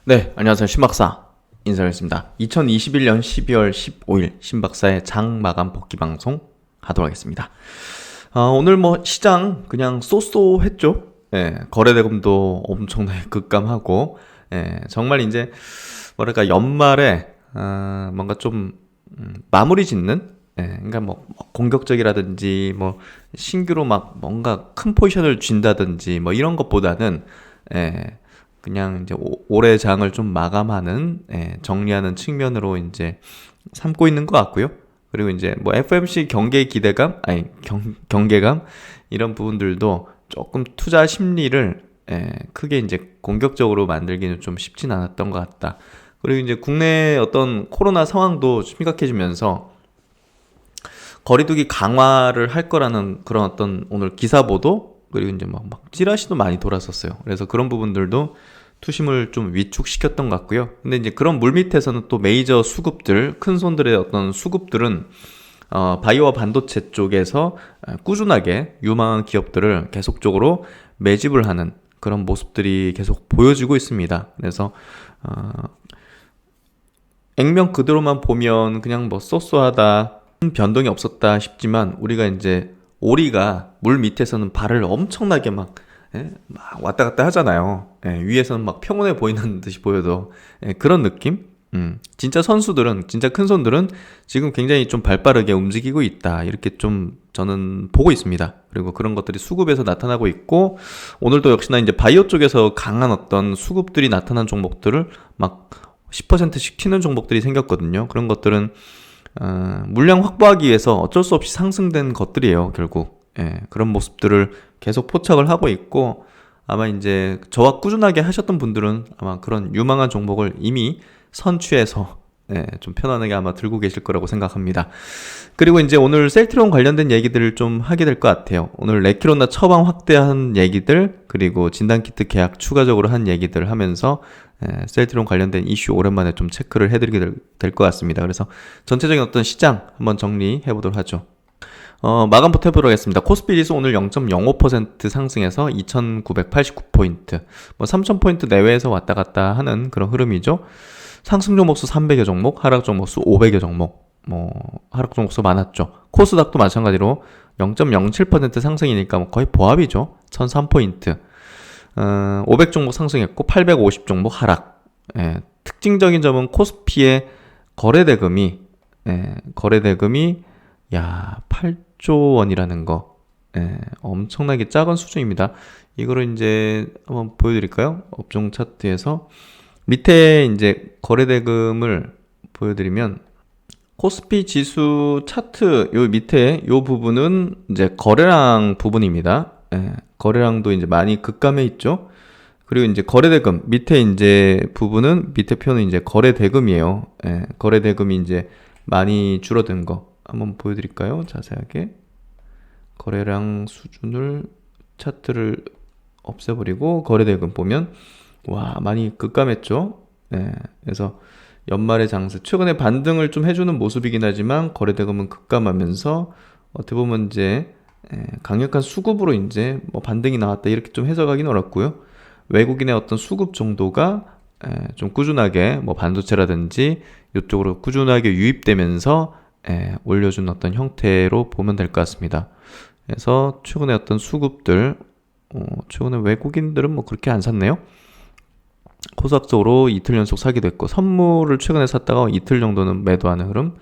네, 안녕하세요. 신박사 인사드리겠습니다. 2021년 12월 15일 신박사의 장 마감 복귀 방송 하도록 하겠습니다. 오늘 뭐 시장 그냥 쏘쏘했죠. 예, 거래대금도 엄청나게 급감하고, 정말 이제 뭐랄까 연말에 뭔가 좀 마무리 짓는, 그러니까 뭐 공격적이라든지 뭐 신규로 막 뭔가 큰 포지션을 쥔다든지 뭐 이런 것보다는 그냥 이제 올해 장을 좀 마감하는, 정리하는 측면으로 이제 삼고 있는 것 같고요. 그리고 이제 뭐 FMC 경계 기대감, 경계감 이런 부분들도 조금 투자 심리를 크게 이제 공격적으로 만들기는 좀 쉽진 않았던 것 같다. 그리고 이제 국내 어떤 코로나 상황도 심각해지면서 거리두기 강화를 할 거라는 그런 어떤 오늘 기사 보도, 그리고 이제 막 찌라시도 많이 돌았었어요. 그래서 그런 부분들도 투심을 좀 위축시켰던 것 같고요. 근데 이제 그런 물밑에서는 또 메이저 수급들, 큰 손들의 어떤 수급들은 바이오와 반도체 쪽에서 꾸준하게 유망한 기업들을 계속적으로 매집을 하는 그런 모습들이 계속 보여지고 있습니다. 그래서 액면 그대로만 보면 그냥 뭐 쏘쏘하다, 변동이 없었다 싶지만, 우리가 이제 오리가 물 밑에서는 발을 엄청나게 막 왔다 갔다 하잖아요. 위에서는 막 평온해 보이는 듯이 보여도 그런 느낌? 진짜 선수들은, 진짜 큰 손들은 지금 굉장히 좀 발빠르게 움직이고 있다, 이렇게 좀 저는 보고 있습니다. 그리고 그런 것들이 수급에서 나타나고 있고, 오늘도 역시나 이제 바이오 쪽에서 강한 어떤 수급들이 나타난 종목들을 막 10%씩 튀는 종목들이 생겼거든요. 그런 것들은 물량 확보하기 위해서 어쩔 수 없이 상승된 것들이에요, 결국. 그런 모습들을 계속 포착을 하고 있고, 아마 이제 저와 꾸준하게 하셨던 분들은 아마 그런 유망한 종목을 이미 선취해서 좀 편안하게 아마 들고 계실 거라고 생각합니다. 그리고 이제 오늘 셀트리온 관련된 얘기들을 좀 하게 될 것 같아요. 오늘 레키로나 처방 확대한 얘기들, 그리고 진단키트 계약 추가적으로 한 얘기들 하면서 셀트리온 관련된 이슈 오랜만에 좀 체크를 해드리게 될 것 같습니다. 그래서 전체적인 어떤 시장 한번 정리해 보도록 하죠. 마감부터 해보도록 하겠습니다. 코스피 지수 오늘 0.05% 상승해서 2,989포인트, 뭐 3,000포인트 내외에서 왔다 갔다 하는 그런 흐름이죠. 상승 종목 수 300여 종목, 하락 종목 수 500여 종목, 뭐 하락 종목 수 많았죠. 코스닥도 마찬가지로 0.07% 상승이니까 뭐 거의 보합이죠. 1,003포인트. 500 종목 상승했고 850 종목 하락. 특징적인 점은 코스피의 거래대금이 야 8조 원이라는 거, 엄청나게 작은 수준입니다. 이거를 이제 한번 보여드릴까요? 업종 차트에서 밑에 이제 거래대금을 보여드리면, 코스피 지수 차트 요 밑에 요 부분은 이제 거래량 부분입니다. 거래량도 이제 많이 급감해 있죠. 그리고 이제 거래대금 밑에 이제 부분은, 밑에 표는 이제 거래대금이에요. 거래대금이 이제 많이 줄어든 거 한번 보여드릴까요? 자세하게 거래량 수준을, 차트를 없애버리고 거래대금 보면 와 많이 급감했죠. 그래서 연말의 장세, 최근에 반등을 좀 해주는 모습이긴 하지만 거래대금은 급감하면서 어떻게 보면 이제 강력한 수급으로 이제 뭐 반등이 나왔다, 이렇게 좀 해석하기는 어렵고요. 외국인의 어떤 수급 정도가 좀 꾸준하게 뭐 반도체라든지 이쪽으로 꾸준하게 유입되면서 올려준 어떤 형태로 보면 될 것 같습니다. 그래서 최근에 어떤 수급들, 최근에 외국인들은 뭐 그렇게 안 샀네요. 코스닥적으로 이틀 연속 사기도 했고, 선물을 최근에 샀다가 이틀 정도는 매도하는 흐름.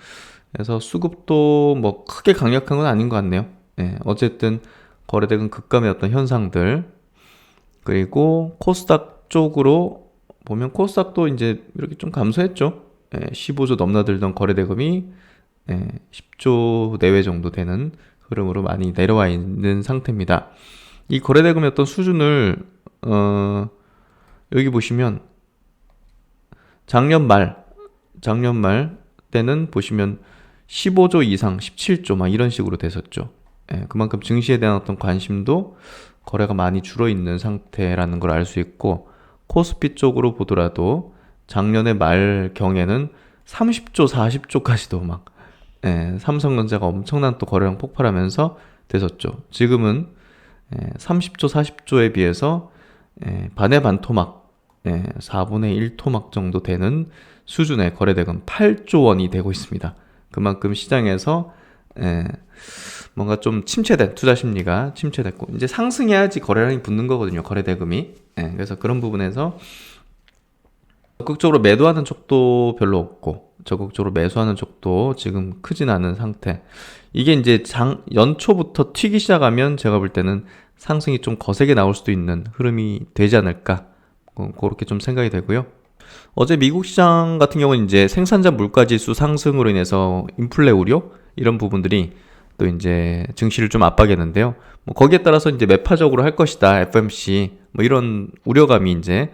그래서 수급도 뭐 크게 강력한 건 아닌 것 같네요. 어쨌든 거래대금 급감의 어떤 현상들. 그리고 코스닥 쪽으로 보면 코스닥도 이제 이렇게 좀 감소했죠. 15조 넘나들던 거래대금이 10조 내외 정도 되는 흐름으로 많이 내려와 있는 상태입니다. 이 거래대금의 어떤 수준을 여기 보시면 작년 말 때는 보시면 15조 이상, 17조 막 이런 식으로 됐었죠. 그만큼 증시에 대한 어떤 관심도, 거래가 많이 줄어있는 상태라는 걸 알 수 있고, 코스피 쪽으로 보더라도 작년의 말경에는 30조, 40조까지도 막 삼성전자가 엄청난 또 거래량 폭발하면서 됐었죠. 지금은 30조, 40조에 비해서 반의 반토막 4분의 1 토막 정도 되는 수준의 거래대금 8조 원이 되고 있습니다. 그만큼 시장에서 뭔가 좀 침체된 투자 심리가 침체됐고 이제 상승해야지 거래량이 붙는 거거든요. 거래대금이. 그래서 그런 부분에서 적극적으로 매도하는 쪽도 별로 없고 적극적으로 매수하는 쪽도 지금 크진 않은 상태. 이게 이제 연초부터 튀기 시작하면 제가 볼 때는 상승이 좀 거세게 나올 수도 있는 흐름이 되지 않을까 그렇게 좀 생각이 되고요. 어제 미국 시장 같은 경우는 이제 생산자 물가지수 상승으로 인해서 인플레 우려 이런 부분들이 또 이제 증시를 좀 압박했는데요. 뭐 거기에 따라서 이제 매파적으로 할 것이다 FMC 뭐 이런 우려감이 이제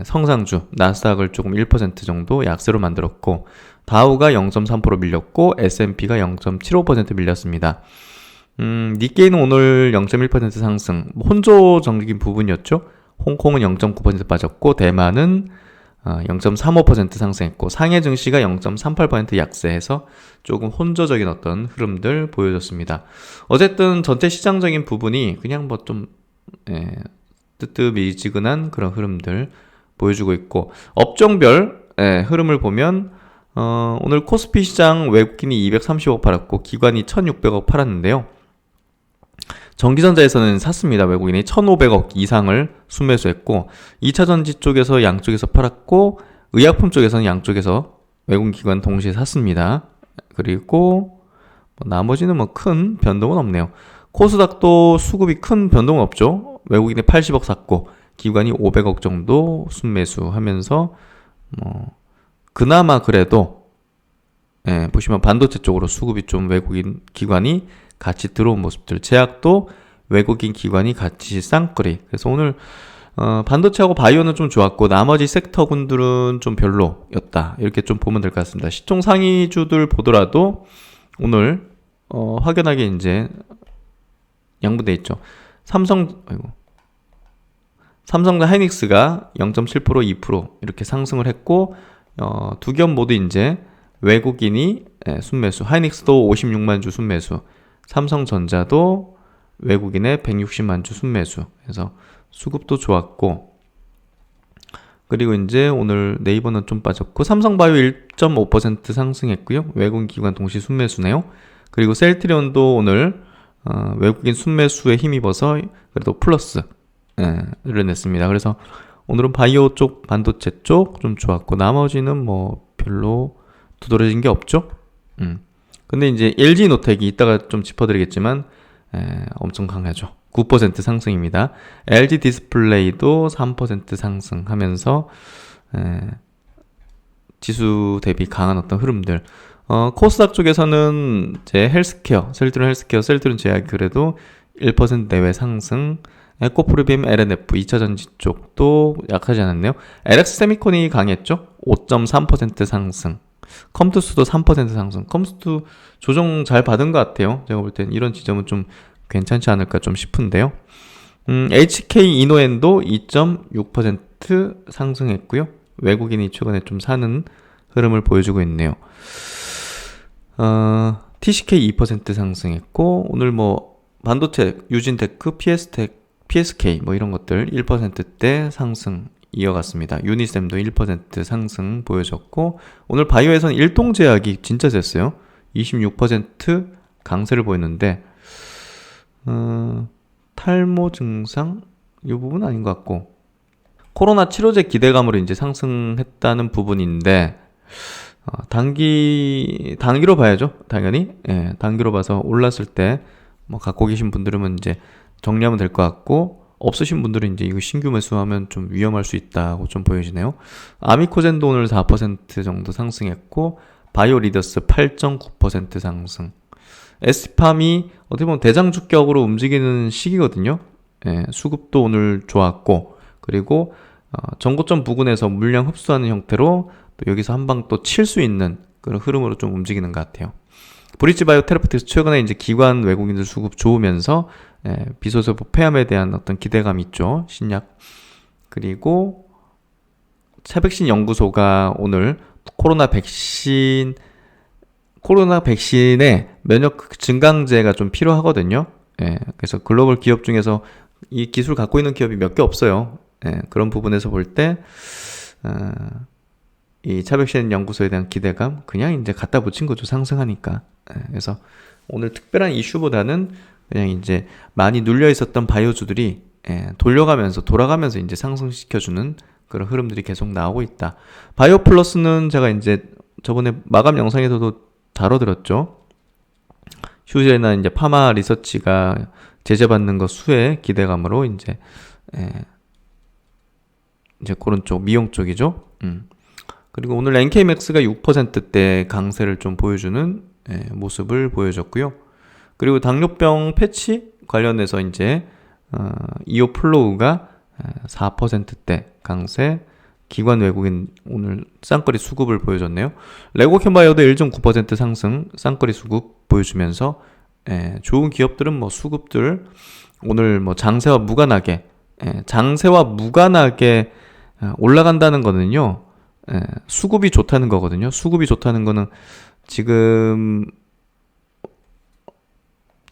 성상주 나스닥을 조금 1% 정도 약세로 만들었고 다우가 0.3% 밀렸고 S&P가 0.75% 밀렸습니다. 니케이는 오늘 0.1% 상승, 혼조적인 부분이었죠. 홍콩은 0.9% 빠졌고 대만은 0.35% 상승했고 상해 증시가 0.38% 약세해서 조금 혼조적인 어떤 흐름들 보여줬습니다. 어쨌든 전체 시장적인 부분이 그냥 뭐 좀 뜨뜻미지근한 그런 흐름들 보여주고 있고 업종별 흐름을 보면 오늘 코스피 시장 외국인이 230억 팔았고 기관이 1600억 팔았는데요. 전기전자에서는 샀습니다. 외국인이 1500억 이상을 순매수했고 2차전지 쪽에서 양쪽에서 팔았고 의약품 쪽에서는 양쪽에서 외국인 기관 동시에 샀습니다. 그리고 나머지는 뭐 큰 변동은 없네요. 코스닥도 수급이 큰 변동은 없죠. 외국인이 80억 샀고 기관이 500억 정도 순매수하면서 뭐 그나마 그래도 보시면 반도체 쪽으로 수급이 좀 외국인 기관이 같이 들어온 모습들. 제약도 외국인 기관이 같이 쌍끌이. 그래서 오늘 반도체하고 바이오는 좀 좋았고 나머지 섹터군들은 좀 별로였다. 이렇게 좀 보면 될 것 같습니다. 시총 상위주들 보더라도 오늘 확연하게 이제 양분돼 있죠. 삼성과 하이닉스가 0.7% 2% 이렇게 상승을 했고 두 기업 모두 이제 외국인이 순매수. 하이닉스도 56만 주 순매수. 삼성전자도 외국인의 160만 주 순매수. 그래서 수급도 좋았고 그리고 이제 오늘 네이버는 좀 빠졌고 삼성바이오 1.5% 상승했고요. 외국인 기관 동시 순매수네요. 그리고 셀트리온도 오늘 외국인 순매수에 힘입어서 그래도 플러스를 냈습니다. 그래서 오늘은 바이오 쪽, 반도체 쪽 좀 좋았고 나머지는 뭐 별로 두드러진 게 없죠. 근데 이제 LG노텍이 이따가 좀 짚어드리겠지만 엄청 강하죠. 9% 상승입니다. LG 디스플레이도 3% 상승하면서 지수 대비 강한 어떤 흐름들. 코스닥 쪽에서는 제 헬스케어, 셀트리온 제약이 그래도 1% 내외 상승. 에코프리빔, LNF, 2차전지 쪽도 약하지 않았네요. LX 세미콘이 강했죠. 5.3% 상승. 컴투스도 3% 상승. 컴투스 조정 잘 받은 것 같아요. 제가 볼 땐 이런 지점은 좀 괜찮지 않을까 좀 싶은데요. HK 이노엔도 2.6% 상승했고요. 외국인이 최근에 좀 사는 흐름을 보여주고 있네요. TCK 2% 상승했고 오늘 뭐 반도체, 유진테크, PSK 뭐 이런 것들 1%대 상승 이어갔습니다. 유니셈도 1% 상승 보여줬고 오늘 바이오에서는 일동제약이 진짜 셌어요. 26% 강세를 보였는데 탈모 증상 이 부분은 아닌 것 같고 코로나 치료제 기대감으로 이제 상승했다는 부분인데 단기로 봐야죠. 당연히 단기로 봐서 올랐을 때 뭐 갖고 계신 분들은 이제 정리하면 될 것 같고 없으신 분들은 이제 이거 신규 매수하면 좀 위험할 수 있다고 좀 보여지네요. 아미코젠도 오늘 4% 정도 상승했고 바이오리더스 8.9% 상승. 에스팜이 어떻게 보면 대장주격으로 움직이는 시기거든요. 수급도 오늘 좋았고 그리고 전고점 부근에서 물량 흡수하는 형태로 또 여기서 한 방 또 칠 수 있는 그런 흐름으로 좀 움직이는 것 같아요. 브릿지바이오 테라피틱스 최근에 이제 기관 외국인들 수급 좋으면서 비소세포 폐암에 대한 어떤 기대감이 있죠. 신약. 그리고 차백신 연구소가 오늘 코로나 백신에 면역 증강제가 좀 필요하거든요. 그래서 글로벌 기업 중에서 이 기술 갖고 있는 기업이 몇 개 없어요. 그런 부분에서 볼 때, 이 차벽시엔 연구소에 대한 기대감, 그냥 이제 갖다 붙인 거죠. 상승하니까. 그래서 오늘 특별한 이슈보다는 그냥 이제 많이 눌려 있었던 바이오주들이 돌아가면서 이제 상승시켜주는 그런 흐름들이 계속 나오고 있다. 바이오 플러스는 제가 이제 저번에 마감 영상에서도 다뤄드렸죠. 휴제나 이제 파마 리서치가 제재받는 거 수혜 기대감으로 이제 그런 쪽, 미용 쪽이죠. 그리고 오늘 NK맥스가 6%대 강세를 좀 보여주는 모습을 보여줬고요. 그리고 당뇨병 패치 관련해서 이제 이오플로우가 4%대 강세, 기관 외국인 오늘 쌍거리 수급을 보여줬네요. 레고캔바이오도 1.9% 상승, 쌍거리 수급 보여주면서 좋은 기업들은 뭐 수급들 오늘 뭐 장세와 무관하게 올라간다는 거는요. 수급이 좋다는 거거든요. 수급이 좋다는 거는 지금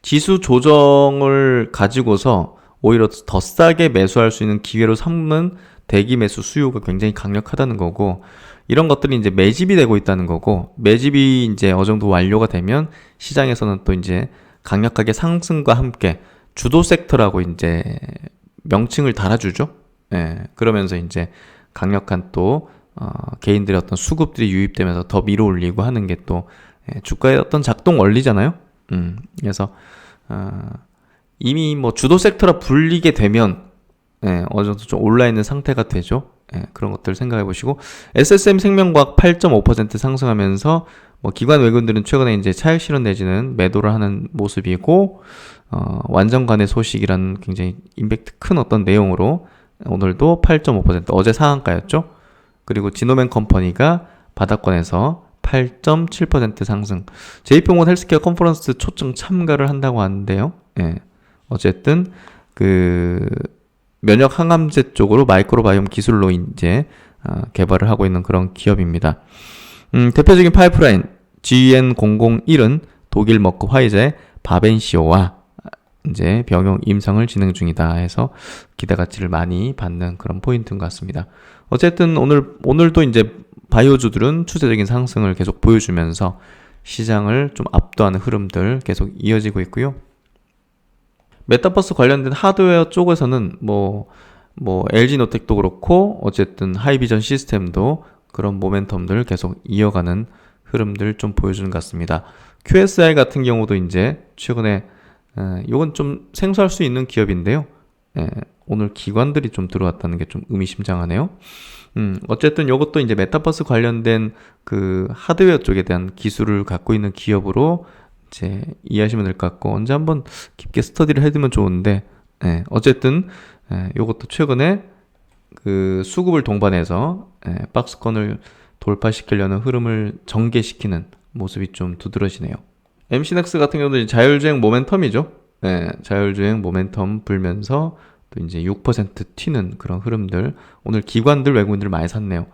지수 조정을 가지고서 오히려 더 싸게 매수할 수 있는 기회로 삼는 대기 매수 수요가 굉장히 강력하다는 거고, 이런 것들이 이제 매집이 되고 있다는 거고, 매집이 이제 어느 정도 완료가 되면 시장에서는 또 이제 강력하게 상승과 함께 주도 섹터라고 이제 명칭을 달아주죠. 그러면서 이제 강력한 또 개인들의 어떤 수급들이 유입되면서 더 밀어 올리고 하는 게 또 주가의 어떤 작동 원리잖아요. 그래서 이미 뭐 주도 섹터라 불리게 되면 어느 정도 좀 올라있는 상태가 되죠. 그런 것들 생각해 보시고, SSM 생명과학 8.5% 상승하면서 뭐 기관 외국인들은 최근에 이제 차익 실현 내지는 매도를 하는 모습이고, 완전관의 소식이라는 굉장히 임팩트 큰 어떤 내용으로 오늘도 8.5%, 어제 상한가였죠. 그리고 지노맨 컴퍼니가 바닥권에서 8.7% 상승. 제이피모건 헬스케어 컨퍼런스 초청 참가를 한다고 하는데요. 어쨌든 그 면역 항암제 쪽으로 마이크로바이옴 기술로 이제 개발을 하고 있는 그런 기업입니다. 대표적인 파이프라인 GN001은 독일 머크 화이자의 바벤시오와 이제 병용 임상을 진행 중이다 해서 기대 가치를 많이 받는 그런 포인트인 것 같습니다. 어쨌든 오늘도 이제 바이오주들은 추세적인 상승을 계속 보여주면서 시장을 좀 압도하는 흐름들 계속 이어지고 있고요. 메타버스 관련된 하드웨어 쪽에서는 뭐 LG노텍도 그렇고 어쨌든 하이비전 시스템도 그런 모멘텀들을 계속 이어가는 흐름들 좀 보여주는 것 같습니다. QSI 같은 경우도 이제 최근에 이건 좀 생소할 수 있는 기업인데요. 오늘 기관들이 좀 들어왔다는 게 좀 의미심장하네요. 어쨌든 이것도 이제 메타버스 관련된 그 하드웨어 쪽에 대한 기술을 갖고 있는 기업으로 이제 이해하시면 될 것 같고, 언제 한번 깊게 스터디를 해두면 좋은데, 어쨌든 이것도 최근에 그 수급을 동반해서 박스권을 돌파시키려는 흐름을 전개시키는 모습이 좀 두드러지네요. MC넥스 같은 경우도 자율주행 모멘텀이죠. 자율주행 모멘텀 불면서 또 이제 6% 튀는 그런 흐름들. 오늘 기관들 외국인들 많이 샀네요.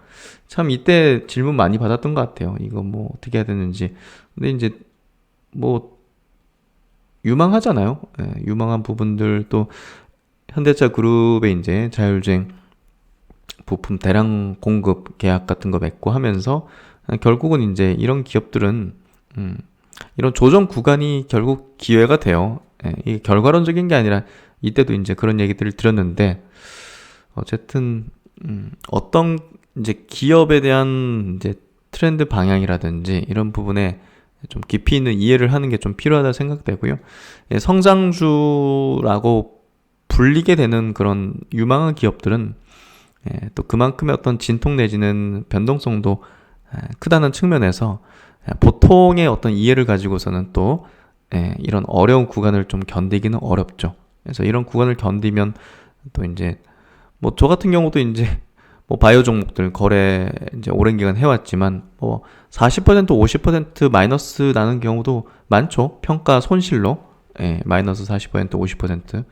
참 이때 질문 많이 받았던 것 같아요. 이거 뭐 어떻게 해야 되는지. 근데 이제 뭐 유망하잖아요. 유망한 부분들, 또 현대차 그룹의 이제 자율주행 부품 대량 공급 계약 같은 거 맺고 하면서 결국은 이제 이런 기업들은 이런 조정 구간이 결국 기회가 돼요. 이게 결과론적인 게 아니라 이때도 이제 그런 얘기들을 드렸는데, 어쨌든 어떤 이제 기업에 대한 이제 트렌드 방향이라든지 이런 부분에 좀 깊이 있는 이해를 하는 게 좀 필요하다 생각되고요. 성장주라고 불리게 되는 그런 유망한 기업들은 또 그만큼의 어떤 진통 내지는 변동성도 크다는 측면에서 보통의 어떤 이해를 가지고서는 또 이런 어려운 구간을 좀 견디기는 어렵죠. 그래서 이런 구간을 견디면 또 이제 뭐 저 같은 경우도 이제 뭐 바이오 종목들 거래 이제 오랜 기간 해왔지만 뭐 40% 50% 마이너스 나는 경우도 많죠. 평가 손실로 마이너스 40% 50%.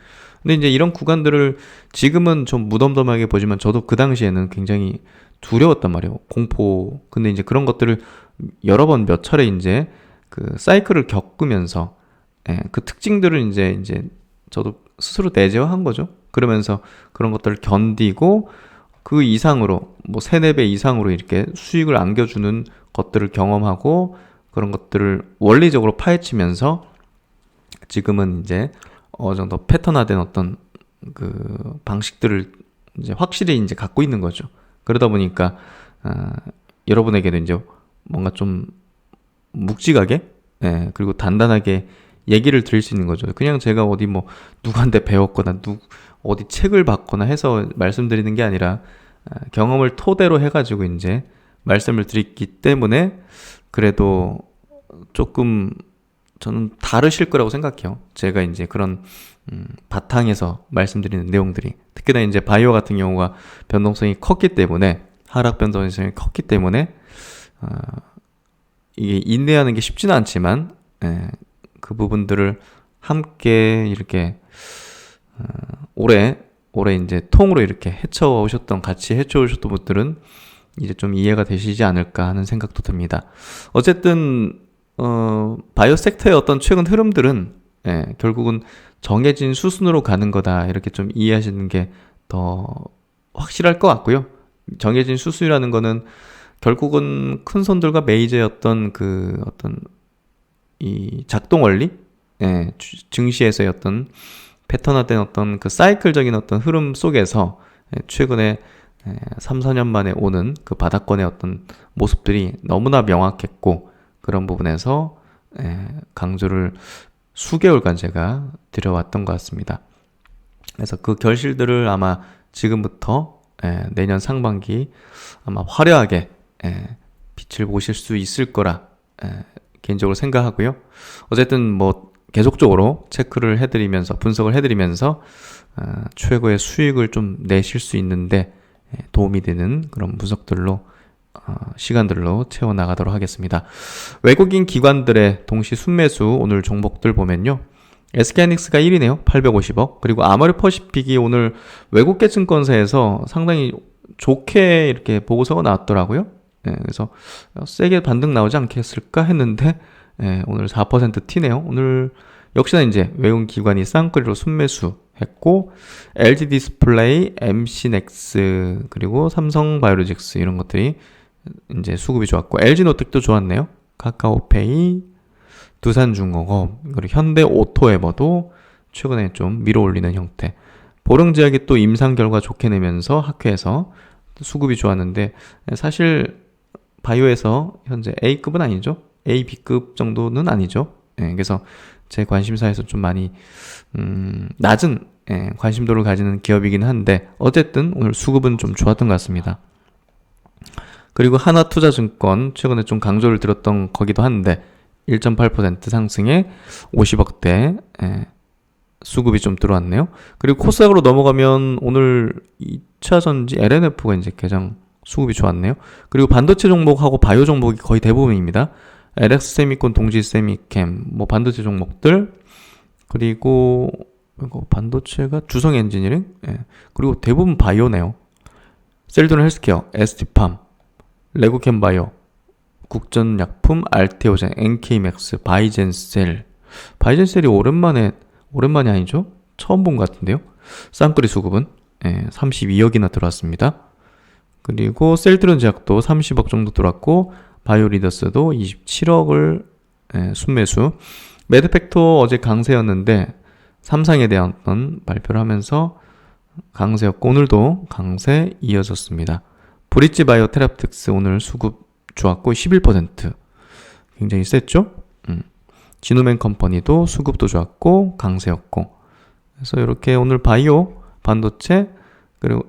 근데 이제 이런 구간들을 지금은 좀 무덤덤하게 보지만 저도 그 당시에는 굉장히 두려웠단 말이에요. 공포. 근데 이제 그런 것들을 여러 번 몇 차례 이제 그 사이클을 겪으면서 그 특징들을 이제 저도 스스로 내재화한 거죠. 그러면서 그런 것들을 견디고 그 이상으로 뭐 3, 4배 이상으로 이렇게 수익을 안겨주는 것들을 경험하고 그런 것들을 원리적으로 파헤치면서 지금은 이제 어느 정도 패턴화된 어떤 그 방식들을 이제 확실히 이제 갖고 있는 거죠. 그러다 보니까 여러분에게도 이제 뭔가 좀 묵직하게 그리고 단단하게 얘기를 드릴 수 있는 거죠. 그냥 제가 어디 뭐 누구한테 배웠거나 어디 책을 봤거나 해서 말씀드리는 게 아니라 경험을 토대로 해가지고 이제 말씀을 드리기 때문에 그래도 조금 저는 다르실 거라고 생각해요. 제가 이제 그런 바탕에서 말씀드리는 내용들이 특히나 이제 바이오 같은 경우가 변동성이 컸기 때문에 하락 변동성이 컸기 때문에 이게 인내하는 게 쉽지는 않지만 그 부분들을 함께 이렇게 오래 이제 통으로 이렇게 같이 헤쳐오셨던 분들은 이제 좀 이해가 되시지 않을까 하는 생각도 듭니다. 어쨌든 바이오 섹터의 어떤 최근 흐름들은 결국은 정해진 수순으로 가는 거다 이렇게 좀 이해하시는 게 더 확실할 것 같고요. 정해진 수순이라는 거는 결국은 큰 손들과 메이저였던 그 어떤 이 작동 원리, 증시에서의 어떤 패턴화된 어떤 그 사이클적인 어떤 흐름 속에서 최근에 3, 4년 만에 오는 그 바닥권의 어떤 모습들이 너무나 명확했고 그런 부분에서 강조를 수개월간 제가 드려왔던 것 같습니다. 그래서 그 결실들을 아마 지금부터 내년 상반기 아마 화려하게 빛을 보실 수 있을 거라 개인적으로 생각하고요. 어쨌든 뭐 계속적으로 체크를 해드리면서 분석을 해드리면서 최고의 수익을 좀 내실 수 있는데 도움이 되는 그런 분석들로 시간들로 채워나가도록 하겠습니다. 외국인 기관들의 동시 순매수 오늘 종목들 보면요. SK하이닉스가 1위네요. 850억. 그리고 아머리 퍼시픽이 오늘 외국계 증권사에서 상당히 좋게 이렇게 보고서가 나왔더라고요. 그래서 세게 반등 나오지 않겠을까 했는데 오늘 4% 튀네요. 오늘 역시나 이제 외국인 기관이 쌍끌이로 순매수 했고 LG 디스플레이, MC넥스 그리고 삼성바이오로직스 이런 것들이 이제 수급이 좋았고 LG노텍도 좋았네요. 카카오페이, 두산중공업 그리고 현대오토에버도 최근에 좀 밀어올리는 형태. 보령제약이 또 임상 결과 좋게 내면서 학회에서 수급이 좋았는데 사실 바이오에서 현재 A급은 아니죠. A, B급 정도는 아니죠. 그래서 제 관심사에서 좀 많이 낮은 관심도를 가지는 기업이긴 한데 어쨌든 오늘 수급은 좀 좋았던 것 같습니다. 그리고 하나투자증권 최근에 좀 강조를 들었던 거기도 한데 1.8% 상승에 50억대 수급이 좀 들어왔네요. 그리고 코스닥으로 넘어가면 오늘 2차전지 LNF가 이제 가장 수급이 좋았네요. 그리고 반도체 종목하고 바이오 종목이 거의 대부분입니다. LX 세미콘, 동지 세미캠, 뭐 반도체 종목들 그리고 이거 반도체가 주성 엔지니어링, 그리고 대부분 바이오네요. 셀드론 헬스케어, ST팜, 레고캠 바이오, 국전약품, 알테오젠, NK맥스, 바이젠셀. 바이젠셀이 오랜만이 아니죠? 처음 본 것 같은데요. 쌍끌이 수급은 32억이나 들어왔습니다. 그리고 셀드론 제약도 30억 정도 들어왔고 바이오리더스도 27억을 순매수. 매드팩토 어제 강세였는데 삼상에 대한 어떤 발표를 하면서 강세였고 오늘도 강세 이어졌습니다. 브릿지 바이오 테라프틱스 오늘 수급 좋았고 11% 굉장히 셌죠. 지노맨 컴퍼니도 수급도 좋았고 강세였고 그래서 이렇게 오늘 바이오, 반도체 그리고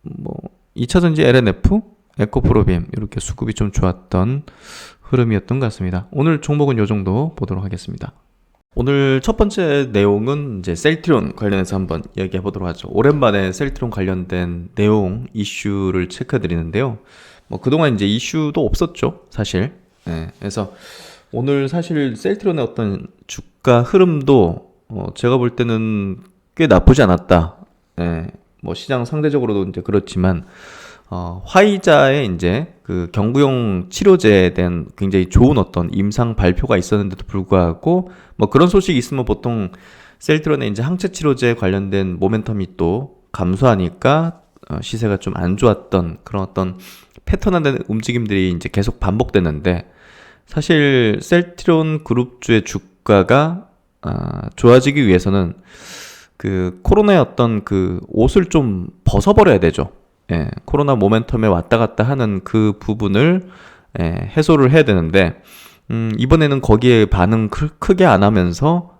뭐 2차전지 LNF, 에코프로비엠 이렇게 수급이 좀 좋았던 흐름이었던 것 같습니다. 오늘 종목은 이 정도 보도록 하겠습니다. 오늘 첫 번째 내용은 이제 셀트리온 관련해서 한번 이야기해 보도록 하죠. 오랜만에 셀트리온 관련된 내용 이슈를 체크해 드리는데요. 뭐 그동안 이제 이슈도 없었죠, 사실. 그래서 오늘 사실 셀트리온의 어떤 주가 흐름도 제가 볼 때는 꽤 나쁘지 않았다. 뭐 시장 상대적으로도 이제 그렇지만 화이자의 이제 그 경구용 치료제에 대한 굉장히 좋은 어떤 임상 발표가 있었는데도 불구하고 뭐 그런 소식이 있으면 보통 셀트론의 이제 항체 치료제 관련된 모멘텀이 또 감소하니까 시세가 좀 안 좋았던 그런 어떤 패턴화된 움직임들이 이제 계속 반복되는데, 사실 셀트론 그룹주의 주가가 좋아지기 위해서는 그 코로나의 어떤 그 옷을 좀 벗어버려야 되죠. 예, 코로나 모멘텀에 왔다 갔다 하는 그 부분을 해소를 해야 되는데, 이번에는 거기에 반응 크게 안 하면서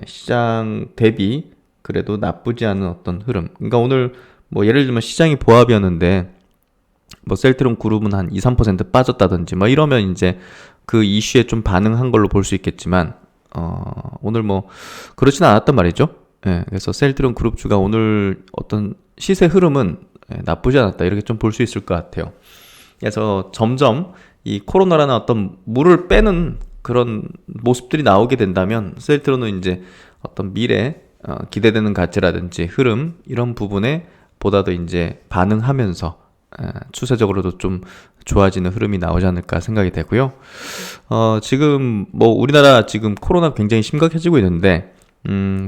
시장 대비 그래도 나쁘지 않은 어떤 흐름. 그러니까 오늘 뭐 예를 들면 시장이 보합이었는데 뭐 셀트론 그룹은 한 2, 3% 빠졌다든지 뭐 이러면 이제 그 이슈에 좀 반응한 걸로 볼 수 있겠지만, 오늘 뭐 그렇지는 않았단 말이죠. 그래서 셀트론 그룹주가 오늘 어떤 시세 흐름은 나쁘지 않았다, 이렇게 좀 볼 수 있을 것 같아요. 그래서 점점 이 코로나라는 어떤 물을 빼는 그런 모습들이 나오게 된다면 셀트론은 이제 어떤 미래 기대되는 가치라든지 흐름, 이런 부분에 보다도 이제 반응하면서 추세적으로도 좀 좋아지는 흐름이 나오지 않을까 생각이 되고요. 지금 뭐 우리나라 지금 코로나 굉장히 심각해지고 있는데,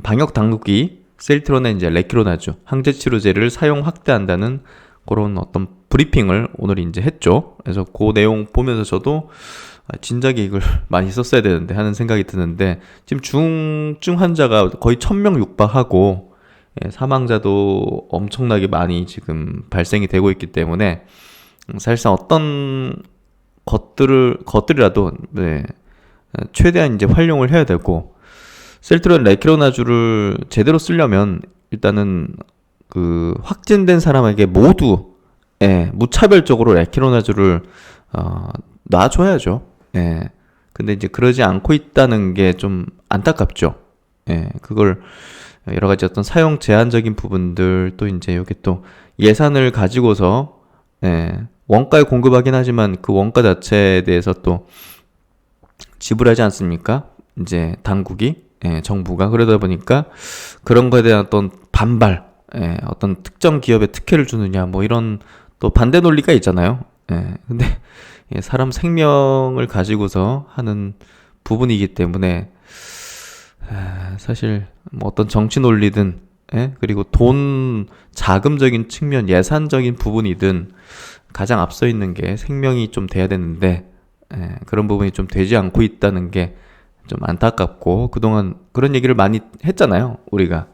방역 당국이 셀트론의 이제 레키로나주 항체 치료제를 사용 확대한다는 그런 어떤 브리핑을 오늘 이제 했죠. 그래서 그 내용 보면서 저도 진작에 이걸 많이 썼어야 되는데 하는 생각이 드는데, 지금 중증 환자가 거의 1000명 육박하고 사망자도 엄청나게 많이 지금 발생이 되고 있기 때문에 사실상 어떤 것들이라도 최대한 이제 활용을 해야 되고, 셀트론 레키로나주를 제대로 쓰려면 일단은 그 확진된 사람에게 모두 무차별적으로 레키로나주를 놔줘야죠. 근데 이제 그러지 않고 있다는 게 좀 안타깝죠. 그걸 여러 가지 어떤 사용 제한적인 부분들, 또 이제 여기 또 예산을 가지고서 원가에 공급하긴 하지만 그 원가 자체에 대해서 또 지불하지 않습니까? 이제 당국이, 정부가. 그러다 보니까 그런 거에 대한 어떤 반발, 어떤 특정 기업에 특혜를 주느냐, 뭐 이런 또 반대 논리가 있잖아요. 근데 사람 생명을 가지고서 하는 부분이기 때문에 사실 뭐 어떤 정치 논리든 그리고 돈 자금적인 측면, 예산적인 부분이든 가장 앞서 있는 게 생명이 좀 돼야 되는데, 그런 부분이 좀 되지 않고 있다는 게 좀 안타깝고, 그동안 그런 얘기를 많이 했잖아요, 우리가.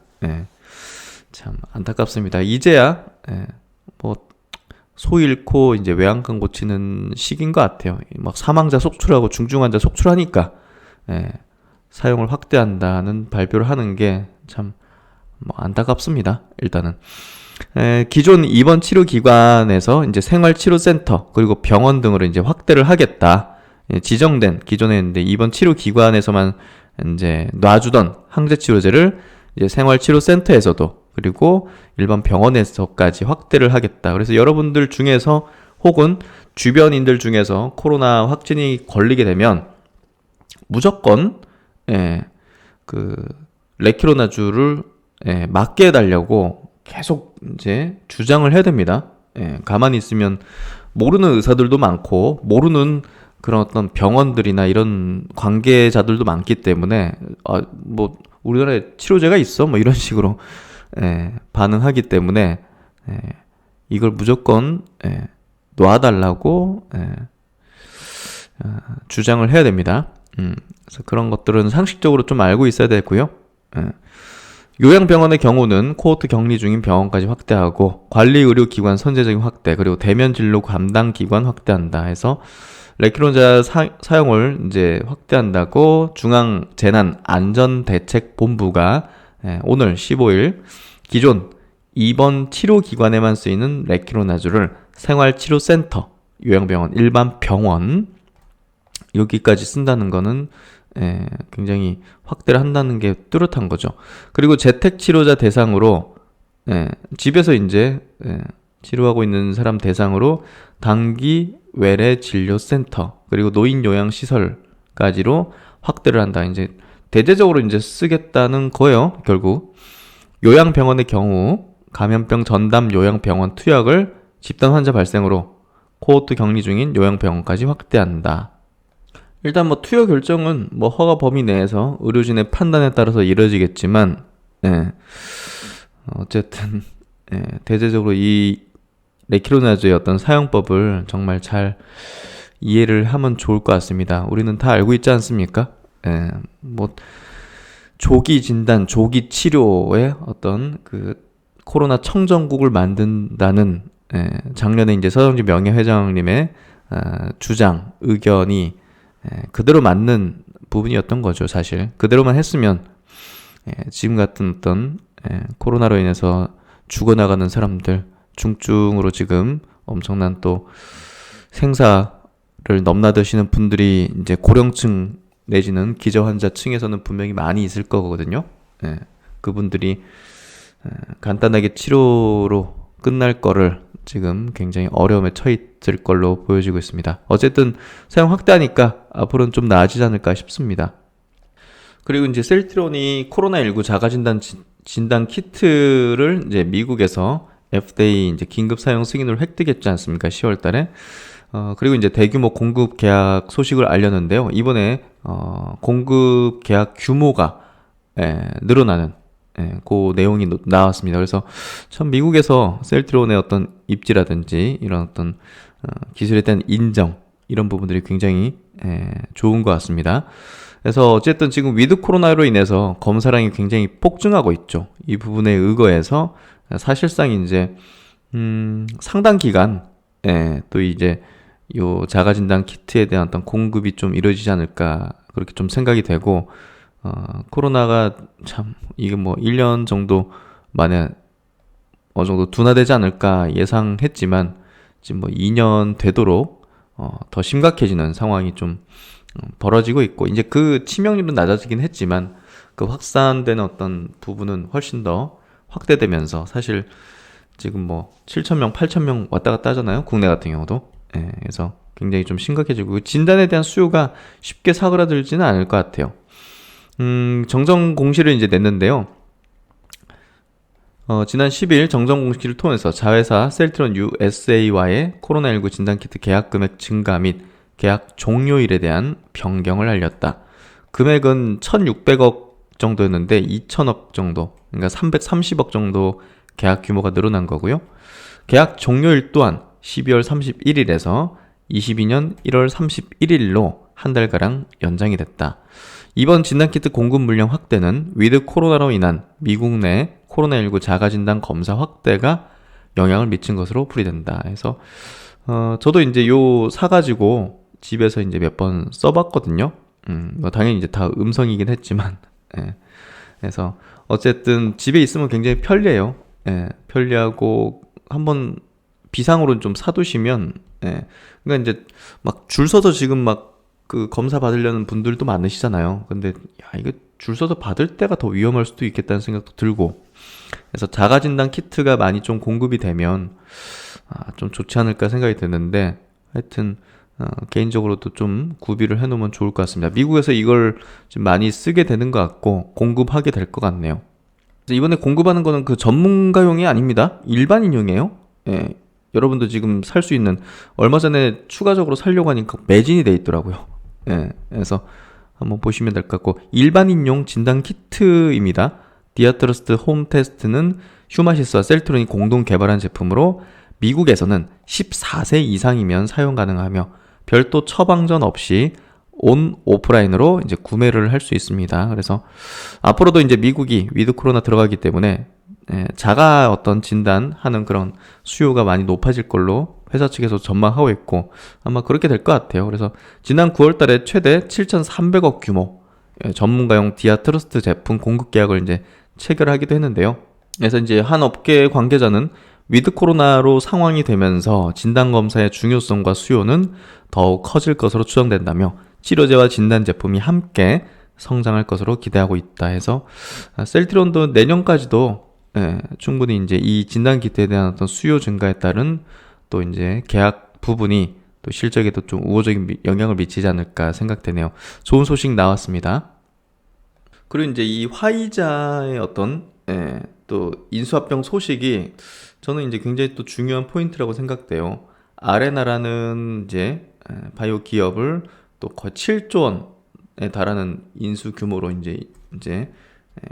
참 안타깝습니다. 이제야 뭐 소 잃고 이제 외양간 고치는 시기인 것 같아요. 막 사망자 속출하고 중증 환자 속출하니까 사용을 확대한다는 발표를 하는 게 참 뭐 안타깝습니다. 일단은 기존 입원 치료 기관에서 이제 생활치료센터 그리고 병원 등으로 이제 확대를 하겠다. 지정된, 기존에 있는데 입원 치료 기관에서만 이제 놔주던 항체 치료제를 이제 생활치료센터에서도 그리고 일반 병원에서까지 확대를 하겠다. 그래서 여러분들 중에서 혹은 주변인들 중에서 코로나 확진이 걸리게 되면 무조건 그 레키로나주를 맞게 해달라고 계속 이제 주장을 해야 됩니다. 가만히 있으면 모르는 의사들도 많고 모르는 그런 어떤 병원들이나 이런 관계자들도 많기 때문에 뭐 우리나라에 치료제가 있어? 뭐 이런 식으로 반응하기 때문에 이걸 무조건 놔달라고 주장을 해야 됩니다. 그래서 그런 것들은 상식적으로 좀 알고 있어야 되고요. 요양병원의 경우는 코호트 격리 중인 병원까지 확대하고 관리의료기관 선제적인 확대, 그리고 대면 진료 담당 기관 확대한다 해서 레키로나 사용을 이제 확대한다고 중앙재난안전대책본부가 오늘 15일 기존 입원 치료기관에만 쓰이는 레키로나주를 생활치료센터, 요양병원, 일반 병원 여기까지 쓴다는 거는 굉장히 확대를 한다는 게 뚜렷한 거죠. 그리고 재택치료자 대상으로 집에서 이제 치료하고 있는 사람 대상으로 단기 외래 진료센터 그리고 노인 요양 시설까지로 확대를 한다. 이제 대대적으로 이제 쓰겠다는 거예요. 결국 요양병원의 경우 감염병 전담 요양병원 투약을 집단 환자 발생으로 코호트 격리 중인 요양병원까지 확대한다. 일단 뭐 투여 결정은 뭐 허가 범위 내에서 의료진의 판단에 따라서 이뤄지겠지만, 예, 어쨌든 대체적으로 이 레키로나즈의 어떤 사용법을 정말 잘 이해를 하면 좋을 것 같습니다. 우리는 다 알고 있지 않습니까? 뭐 조기 진단, 조기 치료의 어떤 그 코로나 청정국을 만든다는 작년에 이제 서정진 명예회장님의 주장, 의견이 그대로 맞는 부분이었던 거죠, 사실. 그대로만 했으면 지금 같은 어떤 코로나로 인해서 죽어나가는 사람들, 중증으로 지금 엄청난 또 생사를 넘나드시는 분들이 이제 고령층 내지는 기저환자층에서는 분명히 많이 있을 거거든요. 그분들이 간단하게 치료로 끝날 거를 지금 굉장히 어려움에 처했을 걸로 보여지고 있습니다. 어쨌든 사용 확대하니까 앞으로는 좀 나아지지 않을까 싶습니다. 그리고 이제 셀트론이 코로나19 자가진단 진단 키트를 이제 미국에서 FDA 이제 긴급 사용 승인을 획득했지 않습니까? 10월 달에. 그리고 이제 대규모 공급 계약 소식을 알렸는데요. 이번에 공급 계약 규모가 늘어나는 그 내용이 나왔습니다. 그래서 참 미국에서 셀트론의 어떤 입지라든지 이런 어떤 기술에 대한 인정 이런 부분들이 굉장히 좋은 것 같습니다. 그래서 어쨌든 지금 위드 코로나로 인해서 검사량이 굉장히 폭증하고 있죠. 이 부분에 의거해서 사실상 이제 상당 기간 또 이제 요 자가진단 키트에 대한 어떤 공급이 좀 이루어지지 않을까 그렇게 좀 생각이 되고 코로나가 참 이게 뭐 1년 정도 만에 어느 정도 둔화되지 않을까 예상했지만 지금 뭐 2년 되도록 더 심각해지는 상황이 좀 벌어지고 있고 이제 그 치명률은 낮아지긴 했지만 그 확산되는 어떤 부분은 훨씬 더 확대되면서 사실 지금 뭐 7,000명, 8,000명 왔다 갔다 하잖아요. 국내 같은 경우도. 그래서 굉장히 좀 심각해지고 진단에 대한 수요가 쉽게 사그라들지는 않을 것 같아요. 정정 공시를 이제 냈는데요. 지난 10일 정정 공시를 통해서 자회사 셀트론 USA와의 코로나19 진단키트 계약 금액 증가 및 계약 종료일에 대한 변경을 알렸다. 금액은 1,600억 정도였는데 2,000억 정도, 그러니까 330억 정도 계약 규모가 늘어난 거고요. 계약 종료일 또한 12월 31일에서 22년 1월 31일로 한 달가량 연장이 됐다. 이번 진단키트 공급 물량 확대는 위드 코로나로 인한 미국 내 코로나19 자가진단 검사 확대가 영향을 미친 것으로 풀이된다. 그래서 저도 이제 요 사가지고 집에서 이제 몇 번 써봤거든요. 뭐 당연히 이제 다 음성이긴 했지만, 그래서 어쨌든 집에 있으면 굉장히 편리해요. 편리하고 한번 비상으로 좀 사두시면, 그러니까 이제 막 줄 서서 지금 막 그 검사 받으려는 분들도 많으시잖아요. 근데 야 이거 줄 서서 받을 때가 더 위험할 수도 있겠다는 생각도 들고, 그래서 자가진단 키트가 많이 좀 공급이 되면 좀 좋지 않을까 생각이 드는데 하여튼 개인적으로도 좀 구비를 해놓으면 좋을 것 같습니다. 미국에서 이걸 좀 많이 쓰게 되는 것 같고 공급하게 될 것 같네요. 이번에 공급하는 거는 그 전문가용이 아닙니다. 일반인용이에요. 여러분도 지금 살 수 있는, 얼마 전에 추가적으로 살려고 하니까 매진이 돼 있더라고요. 그래서 한번 보시면 될 것 같고, 일반인용 진단 키트입니다. 디아트러스트 홈 테스트는 휴마시스와 셀트론이 공동 개발한 제품으로 미국에서는 14세 이상이면 사용 가능하며 별도 처방전 없이 오프라인으로 이제 구매를 할 수 있습니다. 그래서 앞으로도 이제 미국이 위드 코로나 들어가기 때문에 자가 어떤 진단하는 그런 수요가 많이 높아질 걸로 회사 측에서 전망하고 있고 아마 그렇게 될 것 같아요. 그래서 지난 9월 달에 최대 7,300억 규모 전문가용 디아트러스트 제품 공급 계약을 이제 체결하기도 했는데요. 그래서 이제 한 업계 관계자는 위드 코로나로 상황이 되면서 진단검사의 중요성과 수요는 더욱 커질 것으로 추정된다며 치료제와 진단 제품이 함께 성장할 것으로 기대하고 있다 해서 셀트론도 내년까지도 충분히 이제 이 진단 키트에 대한 어떤 수요 증가에 따른 또 이제 계약 부분이 또 실적에도 좀 우호적인 영향을 미치지 않을까 생각되네요. 좋은 소식 나왔습니다. 그리고 이제 이 화이자의 어떤 또 인수합병 소식이 저는 이제 굉장히 또 중요한 포인트라고 생각돼요. 아레나라는 이제 바이오 기업을 또 거의 7조 원에 달하는 인수 규모로 이제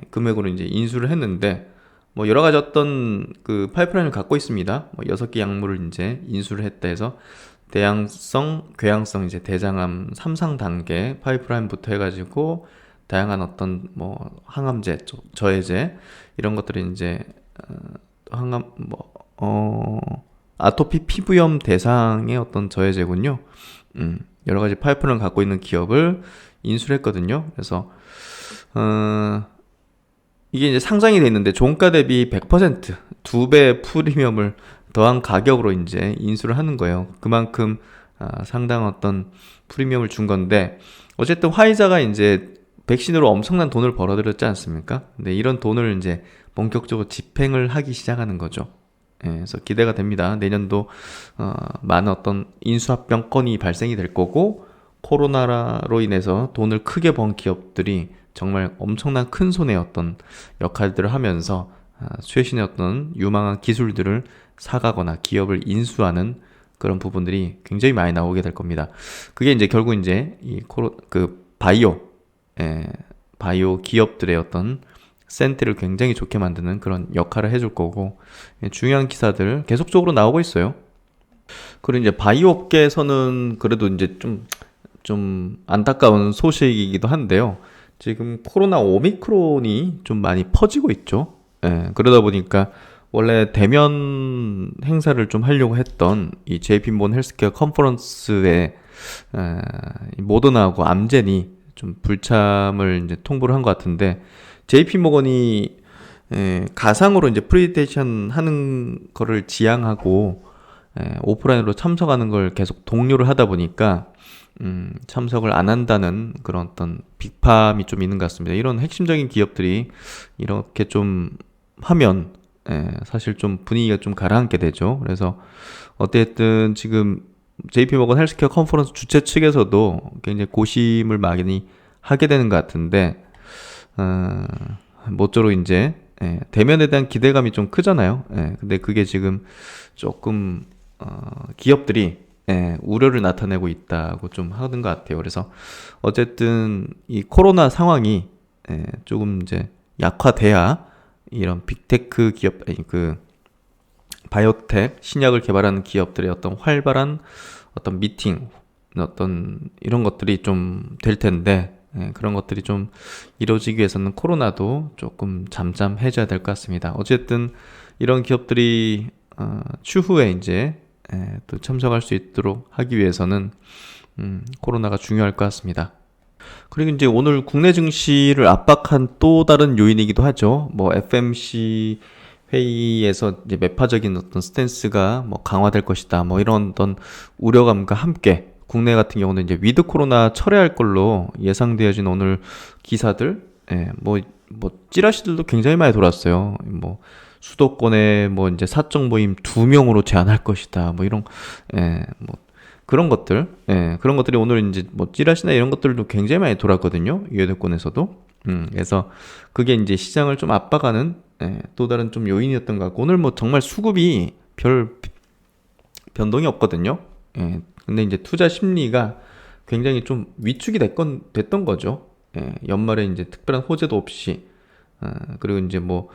금액으로 이제 인수를 했는데 뭐 여러 가지 어떤 그 파이프라인을 갖고 있습니다. 뭐 6개 약물을 이제 인수를 했다 해서 대양성, 궤양성 이제 대장암 3상 단계 파이프라인부터 해가지고 다양한 어떤 뭐 항암제, 저해제 이런 것들이 이제 항암 아토피 피부염 대상의 어떤 저해제군요. 여러 가지 파이프라인을 갖고 있는 기업을 인수를 했거든요. 그래서 이게 이제 상장이 돼 있는데 종가 대비 100% 2배 프리미엄을 더한 가격으로 이제 인수를 하는 거예요. 그만큼 상당한 어떤 프리미엄을 준 건데 어쨌든 화이자가 이제 백신으로 엄청난 돈을 벌어들였지 않습니까? 근데 이런 돈을 이제 본격적으로 집행을 하기 시작하는 거죠. 그래서 기대가 됩니다. 내년도 많은 어떤 인수합병 건이 발생이 될 거고 코로나로 인해서 돈을 크게 번 기업들이 정말 엄청난 큰 손의 어떤 역할들을 하면서 최신의 어떤 유망한 기술들을 사가거나 기업을 인수하는 그런 부분들이 굉장히 많이 나오게 될 겁니다. 그게 이제 결국 이제 바이오 기업들의 어떤 센트를 굉장히 좋게 만드는 그런 역할을 해줄 거고 중요한 기사들 계속적으로 나오고 있어요. 그리고 이제 바이오 업계에서는 그래도 이제 좀 안타까운 소식이기도 한데요. 지금 코로나 오미크론이 좀 많이 퍼지고 있죠. 그러다 보니까 원래 대면 행사를 좀 하려고 했던 이 JP모건 헬스케어 컨퍼런스에 모더나하고 암젠이 좀 불참을 이제 통보를 한 것 같은데 JP모건이 가상으로 이제 프레젠테이션 하는 거를 지향하고 오프라인으로 참석하는 걸 계속 독려를 하다 보니까 참석을 안 한다는 그런 어떤 비판이 좀 있는 것 같습니다. 이런 핵심적인 기업들이 이렇게 좀 하면 사실 좀 분위기가 좀 가라앉게 되죠. 그래서 어쨌든 지금 JP모건 헬스케어 컨퍼런스 주최 측에서도 굉장히 고심을 많이 하게 되는 것 같은데 모쪼록 이제 대면에 대한 기대감이 좀 크잖아요. 근데 그게 지금 조금 기업들이 우려를 나타내고 있다고 좀 하는 것 같아요. 그래서 어쨌든 이 코로나 상황이 조금 이제 약화돼야 이런 빅테크 기업, 바이오텍 신약을 개발하는 기업들의 어떤 활발한 어떤 미팅, 어떤 이런 것들이 좀 될 텐데 그런 것들이 좀 이루어지기 위해서는 코로나도 조금 잠잠해져야 될 것 같습니다. 어쨌든 이런 기업들이 추후에 이제 또 참석할 수 있도록 하기 위해서는 코로나가 중요할 것 같습니다. 그리고 이제 오늘 국내 증시를 압박한 또 다른 요인이기도 하죠. 뭐 FMC 회의에서 이제 매파적인 어떤 스탠스가 뭐 강화될 것이다. 뭐 이런 어떤 우려감과 함께 국내 같은 경우는 이제 위드 코로나 철회할 걸로 예상되어진 오늘 기사들, 뭐 찌라시들도 굉장히 많이 돌았어요. 뭐 수도권에 뭐 이제 사적 모임 2명으로 제한할 것이다. 뭐 이런, 뭐 그런 것들, 그런 것들이 오늘 이제 뭐 찌라시나 이런 것들도 굉장히 많이 돌았거든요. 여대권에서도. 그래서 그게 이제 시장을 좀 압박하는 또 다른 좀 요인이었던 것 같고 오늘 뭐 정말 수급이 별 변동이 없거든요. 근데 이제 투자 심리가 굉장히 좀 위축이 됐던 거죠. 연말에 이제 특별한 호재도 없이 그리고 이제 뭐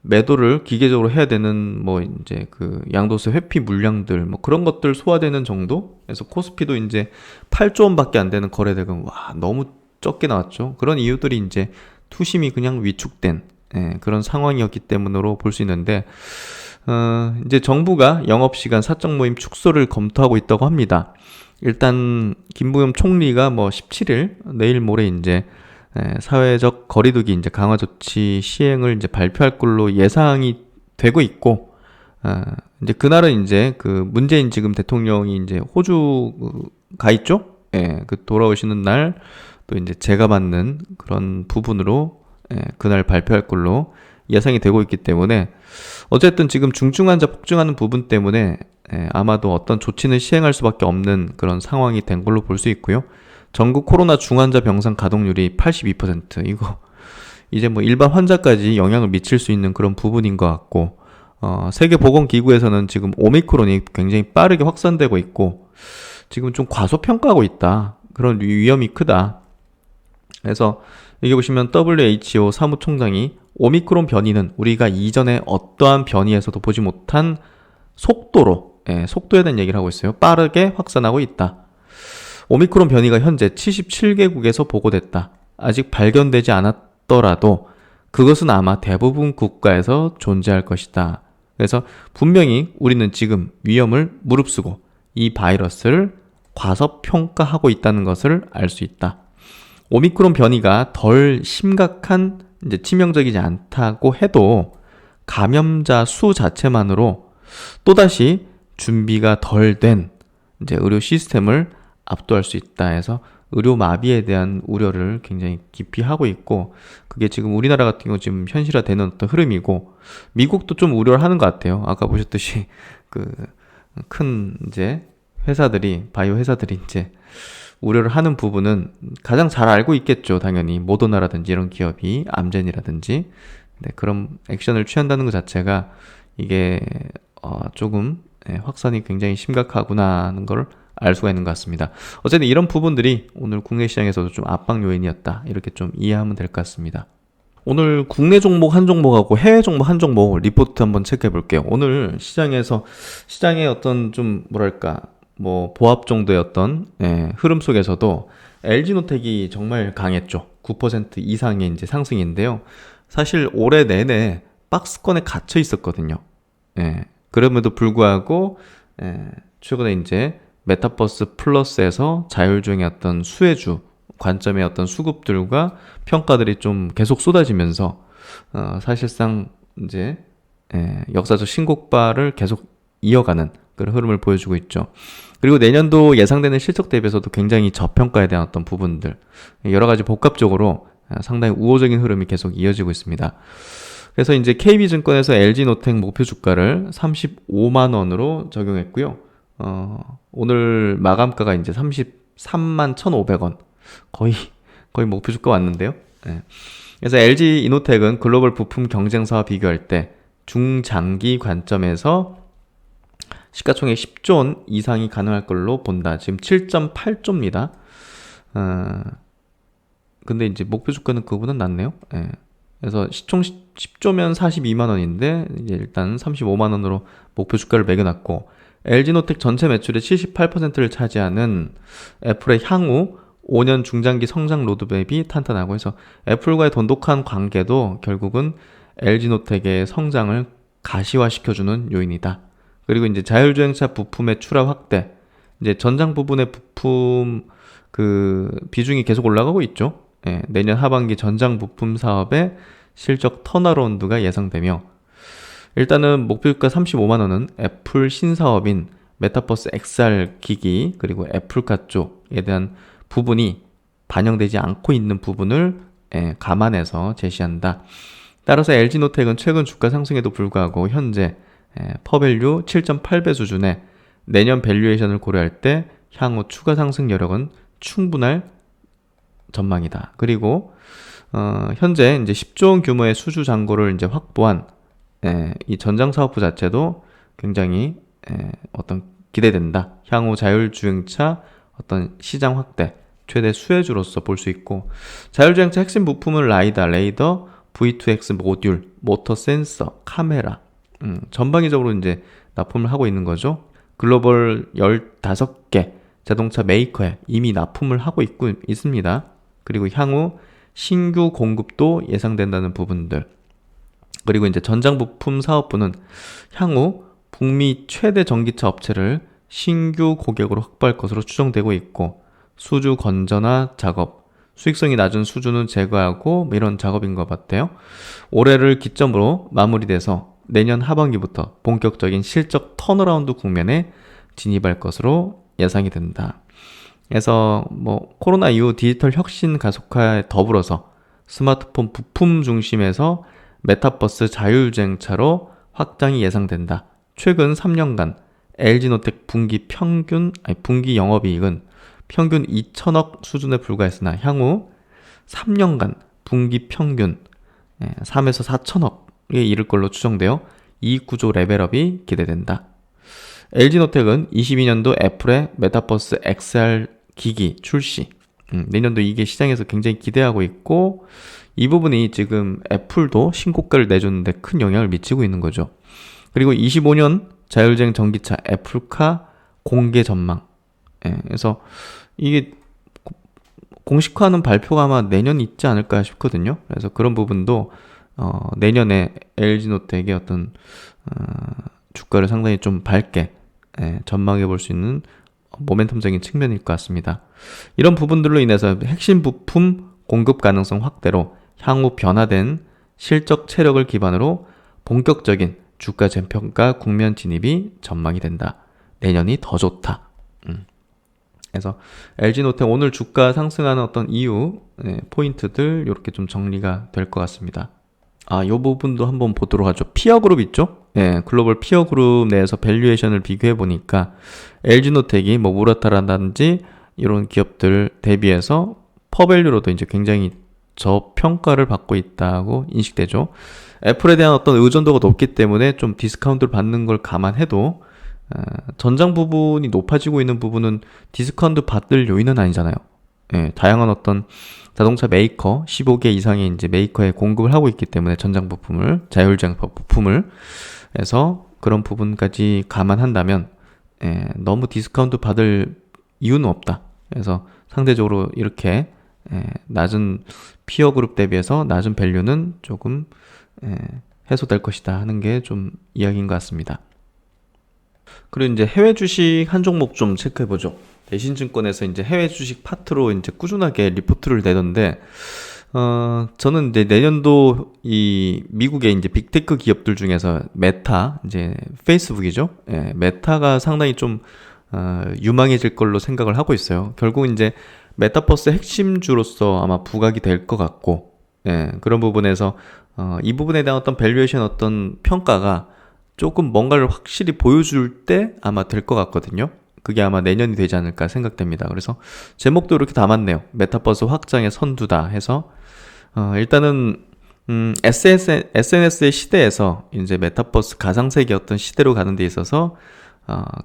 매도를 기계적으로 해야 되는 뭐 이제 그 양도세 회피 물량들 뭐 그런 것들 소화되는 정도. 그래서 코스피도 이제 8조 원밖에 안 되는 거래대금 너무 적게 나왔죠. 그런 이유들이 이제 투심이 그냥 위축된 그런 상황이었기 때문으로 볼 수 있는데 이제 정부가 영업시간 사적 모임 축소를 검토하고 있다고 합니다. 일단 김부겸 총리가 뭐 17일 내일 모레 이제 사회적 거리두기 이제 강화 조치 시행을 이제 발표할 걸로 예상이 되고 있고 이제 그날은 이제 그 문재인 지금 대통령이 이제 호주 가 있죠. 그 돌아오시는 날 또 이제 제가 맡는 그런 부분으로 그날 발표할 걸로 예상이 되고 있기 때문에 어쨌든 지금 중증 환자 폭증하는 부분 때문에 아마도 어떤 조치는 시행할 수밖에 없는 그런 상황이 된 걸로 볼 수 있고요. 전국 코로나 중환자 병상 가동률이 82%. 이거 이제 뭐 일반 환자까지 영향을 미칠 수 있는 그런 부분인 것 같고 세계보건기구에서는 지금 오미크론이 굉장히 빠르게 확산되고 있고 지금 좀 과소평가하고 있다. 그런 위험이 크다. 그래서 여기 보시면 WHO 사무총장이 오미크론 변이는 우리가 이전에 어떠한 변이에서도 보지 못한 속도로, 속도에 대한 얘기를 하고 있어요. 빠르게 확산하고 있다. 오미크론 변이가 현재 77개국에서 보고됐다. 아직 발견되지 않았더라도 그것은 아마 대부분 국가에서 존재할 것이다. 그래서 분명히 우리는 지금 위험을 무릅쓰고 이 바이러스를 과소평가하고 있다는 것을 알 수 있다. 오미크론 변이가 덜 심각한, 이제 치명적이지 않다고 해도 감염자 수 자체만으로 또다시 준비가 덜 된 이제 의료 시스템을 압도할 수 있다 해서 의료 마비에 대한 우려를 굉장히 깊이 하고 있고, 그게 지금 우리나라 같은 경우 지금 현실화되는 어떤 흐름이고, 미국도 좀 우려를 하는 것 같아요. 아까 보셨듯이 그 큰 이제 회사들이, 바이오 회사들이 이제 우려를 하는 부분은 가장 잘 알고 있겠죠. 당연히 모더나라든지 이런 기업이, 암젠이라든지. 네, 그런 액션을 취한다는 것 자체가 이게 조금 확산이 굉장히 심각하구나 하는 걸 알 수가 있는 것 같습니다. 어쨌든 이런 부분들이 오늘 국내 시장에서도 좀 압박 요인이었다, 이렇게 좀 이해하면 될 것 같습니다. 오늘 국내 종목 한 종목하고 해외 종목 한 종목 리포트 한번 체크해 볼게요. 오늘 시장에서, 시장의 어떤 좀 뭐랄까 뭐 보합 정도의 어떤 흐름 속에서도 LG노텍이 정말 강했죠. 9% 이상의 이제 상승인데요. 사실 올해 내내 박스권에 갇혀 있었거든요. 그럼에도 불구하고 최근에 이제 메타버스 플러스에서 자율주행의 어떤 수혜주 관점의 어떤 수급들과 평가들이 좀 계속 쏟아지면서 사실상 이제 역사적 신고가를 계속 이어가는 그런 흐름을 보여주고 있죠. 그리고 내년도 예상되는 실적 대비해서도 굉장히 저평가에 대한 어떤 부분들, 여러 가지 복합적으로 상당히 우호적인 흐름이 계속 이어지고 있습니다. 그래서 이제 KB증권에서 LG노텍 목표 주가를 35만 원으로 적용했고요. 오늘 마감가가 이제 33만 1,500원. 거의 목표 주가 왔는데요. 그래서 LG 이노텍은 글로벌 부품 경쟁사와 비교할 때 중장기 관점에서 시가총액 10조 원 이상이 가능할 걸로 본다. 지금 7.8조입니다. 근데 이제 목표 주가는 그거보다 낮네요. 그래서 시총 10조면 42만 원인데 이제 일단 35만 원으로 목표 주가를 매겨놨고, LG노텍 전체 매출의 78%를 차지하는 애플의 향후 5년 중장기 성장 로드맵이 탄탄하고 해서 애플과의 돈독한 관계도 결국은 LG노텍의 성장을 가시화시켜주는 요인이다. 그리고 이제 자율주행차 부품의 출하 확대, 이제 전장 부분의 부품 그 비중이 계속 올라가고 있죠. 내년 하반기 전장 부품 사업의 실적 턴어라운드가 예상되며, 일단은 목표가 35만 원은 애플 신사업인 메타버스 XR 기기 그리고 애플카 쪽에 대한 부분이 반영되지 않고 있는 부분을 감안해서 제시한다. 따라서 LG노텍은 최근 주가 상승에도 불구하고 현재 퍼밸류 7.8배 수준의 내년 밸류에이션을 고려할 때 향후 추가 상승 여력은 충분할 전망이다. 그리고 현재 이제 10조 원 규모의 수주 잔고를 이제 확보한 이 전장 사업부 자체도 굉장히 어떤 기대된다. 향후 자율주행차 어떤 시장 확대 최대 수혜주로서 볼 수 있고, 자율주행차 핵심 부품은 라이다, 레이더, V2X 모듈, 모터 센서, 카메라 전방위적으로 이제 납품을 하고 있는 거죠. 글로벌 15개 자동차 메이커에 이미 납품을 하고 있습니다. 그리고 향후 신규 공급도 예상된다는 부분들, 그리고 이제 전장 부품 사업부는 향후 북미 최대 전기차 업체를 신규 고객으로 확보할 것으로 추정되고 있고, 수주 건전화 작업, 수익성이 낮은 수주는 제거하고 이런 작업인 것 같아요. 올해를 기점으로 마무리돼서 내년 하반기부터 본격적인 실적 턴어라운드 국면에 진입할 것으로 예상이 된다. 그래서 뭐 코로나 이후 디지털 혁신 가속화에 더불어서 스마트폰 부품 중심에서 메타버스 자율주행차로 확장이 예상된다. 최근 3년간 LG노텍 분기 영업이익은 평균 2천억 수준에 불과했으나 향후 3년간 분기 평균 3에서 4천억에 이를 걸로 추정되어 이익 구조 레벨업이 기대된다. LG노텍은 22년도 애플의 메타버스 XR 기기 출시. 내년도 이게 시장에서 굉장히 기대하고 있고, 이 부분이 지금 애플도 신고가를 내줬는데 큰 영향을 미치고 있는 거죠. 그리고 25년 자율주행 전기차 애플카 공개 전망. 예, 그래서 이게 공식화하는 발표가 아마 내년 있지 않을까 싶거든요. 그래서 그런 부분도 내년에 LG노텍의 어떤 주가를 상당히 좀 밝게 전망해 볼 수 있는 모멘텀적인 측면일 것 같습니다. 이런 부분들로 인해서 핵심 부품 공급 가능성 확대로 향후 변화된 실적 체력을 기반으로 본격적인 주가 재평가 국면 진입이 전망이 된다. 내년이 더 좋다. 그래서 LG노텍 오늘 주가 상승하는 어떤 이유, 포인트들 이렇게 좀 정리가 될 것 같습니다. 이 부분도 한번 보도록 하죠. 피어 그룹 있죠? 글로벌 피어 그룹 내에서 밸류에이션을 비교해 보니까 LG노텍이 뭐 무라타라든지 이런 기업들 대비해서 퍼밸류로도 이제 굉장히 저평가를 받고 있다고 인식되죠. 애플에 대한 어떤 의존도가 높기 때문에 좀 디스카운트를 받는 걸 감안해도 전장 부분이 높아지고 있는 부분은 디스카운트 받을 요인은 아니잖아요. 다양한 어떤 자동차 메이커 15개 이상의 이제 메이커에 공급을 하고 있기 때문에 전장 부품을 자율주행 부품을 해서 그런 부분까지 감안한다면 너무 디스카운트 받을 이유는 없다. 그래서 상대적으로 이렇게 낮은 피어 그룹 대비해서 낮은 밸류는 조금 해소될 것이다 하는 게 좀 이야기인 것 같습니다. 그리고 이제 해외 주식 한 종목 좀 체크해 보죠. 대신증권에서 이제 해외 주식 파트로 이제 꾸준하게 리포트를 내던데, 저는 이제 내년도 이 미국의 이제 빅테크 기업들 중에서 메타, 이제 페이스북이죠. 메타가 상당히 좀, 유망해질 걸로 생각을 하고 있어요. 결국 이제 메타버스 핵심주로서 아마 부각이 될 것 같고, 그런 부분에서, 이 부분에 대한 어떤 밸류에이션 어떤 평가가 조금 뭔가를 확실히 보여줄 때 아마 될 것 같거든요. 그게 아마 내년이 되지 않을까 생각됩니다. 그래서 제목도 이렇게 담았네요. 메타버스 확장의 선두다 해서 일단은 SNS의 시대에서 이제 메타버스 가상세계 어떤 시대로 가는 데 있어서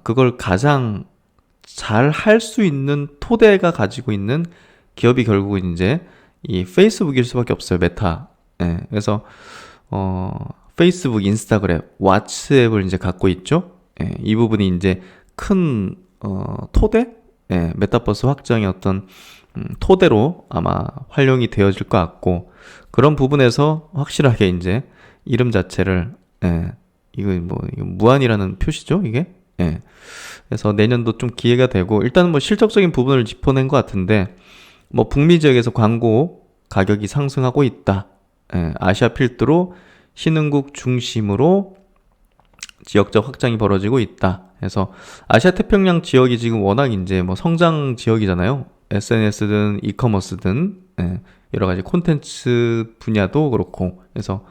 그걸 가장 잘 할 수 있는 토대가 가지고 있는 기업이 결국은 이제 이 페이스북일 수밖에 없어요. 메타. 그래서 페이스북, 인스타그램, 왓츠앱을 이제 갖고 있죠. 이 부분이 이제 큰 토대, 메타버스 확장의 어떤 토대로 아마 활용이 되어질 것 같고, 그런 부분에서 확실하게 이제 이름 자체를 이거 무한이라는 표시죠, 이게. 그래서 내년도 좀 기회가 되고, 일단은 뭐 실적적인 부분을 짚어낸 것 같은데, 뭐 북미 지역에서 광고 가격이 상승하고 있다. 아시아 필두로 신흥국 중심으로 지역적 확장이 벌어지고 있다. 그래서 아시아 태평양 지역이 지금 워낙 이제 뭐 성장 지역이잖아요. SNS든 이커머스든 여러 가지 콘텐츠 분야도 그렇고, 그래서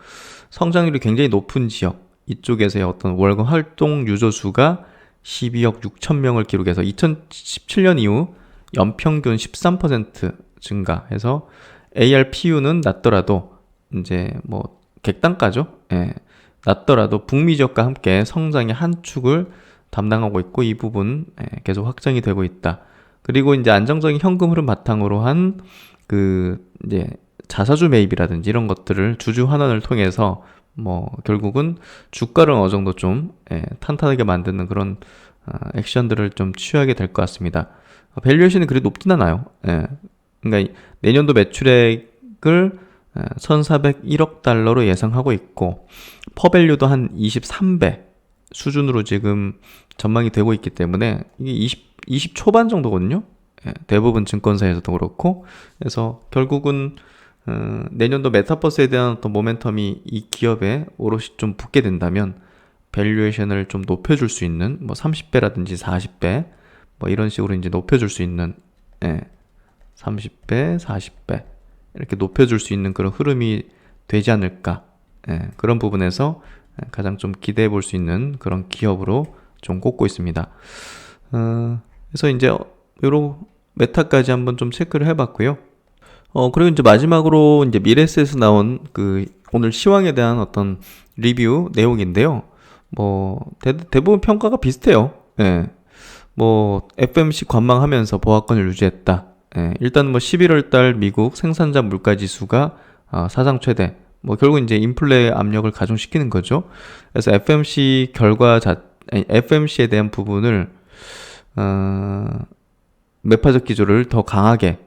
성장률이 굉장히 높은 지역, 이쪽에서의 어떤 월간 활동 유저 수가 12억 6천 명을 기록해서 2017년 이후 연평균 13% 증가해서 ARPU는 낮더라도 이제 뭐 객단가죠. 낮더라도 북미 지역과 함께 성장의 한 축을 담당하고 있고, 이 부분 계속 확장이 되고 있다. 그리고 이제 안정적인 현금 흐름 바탕으로 한 그 이제 자사주 매입이라든지 이런 것들을 주주 환원을 통해서 뭐 결국은 주가를 어느 정도 좀 탄탄하게 만드는 그런 액션들을 좀 취하게 될 것 같습니다. 밸류에이션이 그리 높진 않아요. 그러니까 내년도 매출액을 1,401억 달러로 예상하고 있고, 퍼밸류도 한 23배 수준으로 지금 전망이 되고 있기 때문에 이게 20 초반 정도거든요. 대부분 증권사에서도 그렇고, 그래서 결국은 내년도 메타버스에 대한 어떤 모멘텀이 이 기업에 오롯이 좀 붙게 된다면 밸류에이션을 좀 높여줄 수 있는 뭐 30배라든지 40배 뭐 이런 식으로 이제 높여줄 수 있는 30배, 40배 이렇게 높여줄 수 있는 그런 흐름이 되지 않을까. 그런 부분에서 가장 좀 기대해 볼 수 있는 그런 기업으로 좀 꼽고 있습니다. 그래서 이제 요런 메타까지 한번 좀 체크를 해봤고요. 그리고 이제 마지막으로 이제 미래에셋에서 나온 그 오늘 시황에 대한 어떤 리뷰 내용인데요. 뭐 대부분 평가가 비슷해요. 뭐 FMC 관망하면서 보합권을 유지했다. 일단 뭐 11월 달 미국 생산자 물가 지수가 사상 최대. 뭐 결국 이제 인플레 압력을 가중시키는 거죠. 그래서 FMC에 대한 부분을 매파적 기조를 더 강하게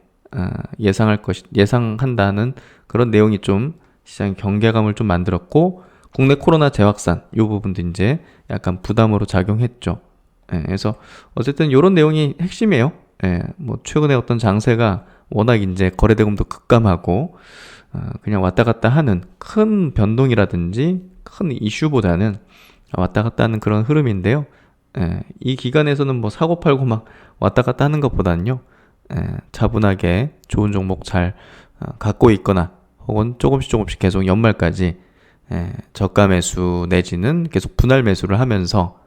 예상한다는 그런 내용이 좀 시장 경계감을 좀 만들었고, 국내 코로나 재확산 이 부분도 이제 약간 부담으로 작용했죠. 그래서 어쨌든 이런 내용이 핵심이에요. 뭐 최근에 어떤 장세가 워낙 이제 거래대금도 급감하고 그냥 왔다 갔다 하는 큰 변동이라든지 큰 이슈보다는 왔다 갔다 하는 그런 흐름인데요. 이 기간에서는 뭐 사고 팔고 막 왔다 갔다 하는 것보다는요, 차분하게 좋은 종목 잘 갖고 있거나 혹은 조금씩 계속 연말까지 저가 매수 내지는 계속 분할 매수를 하면서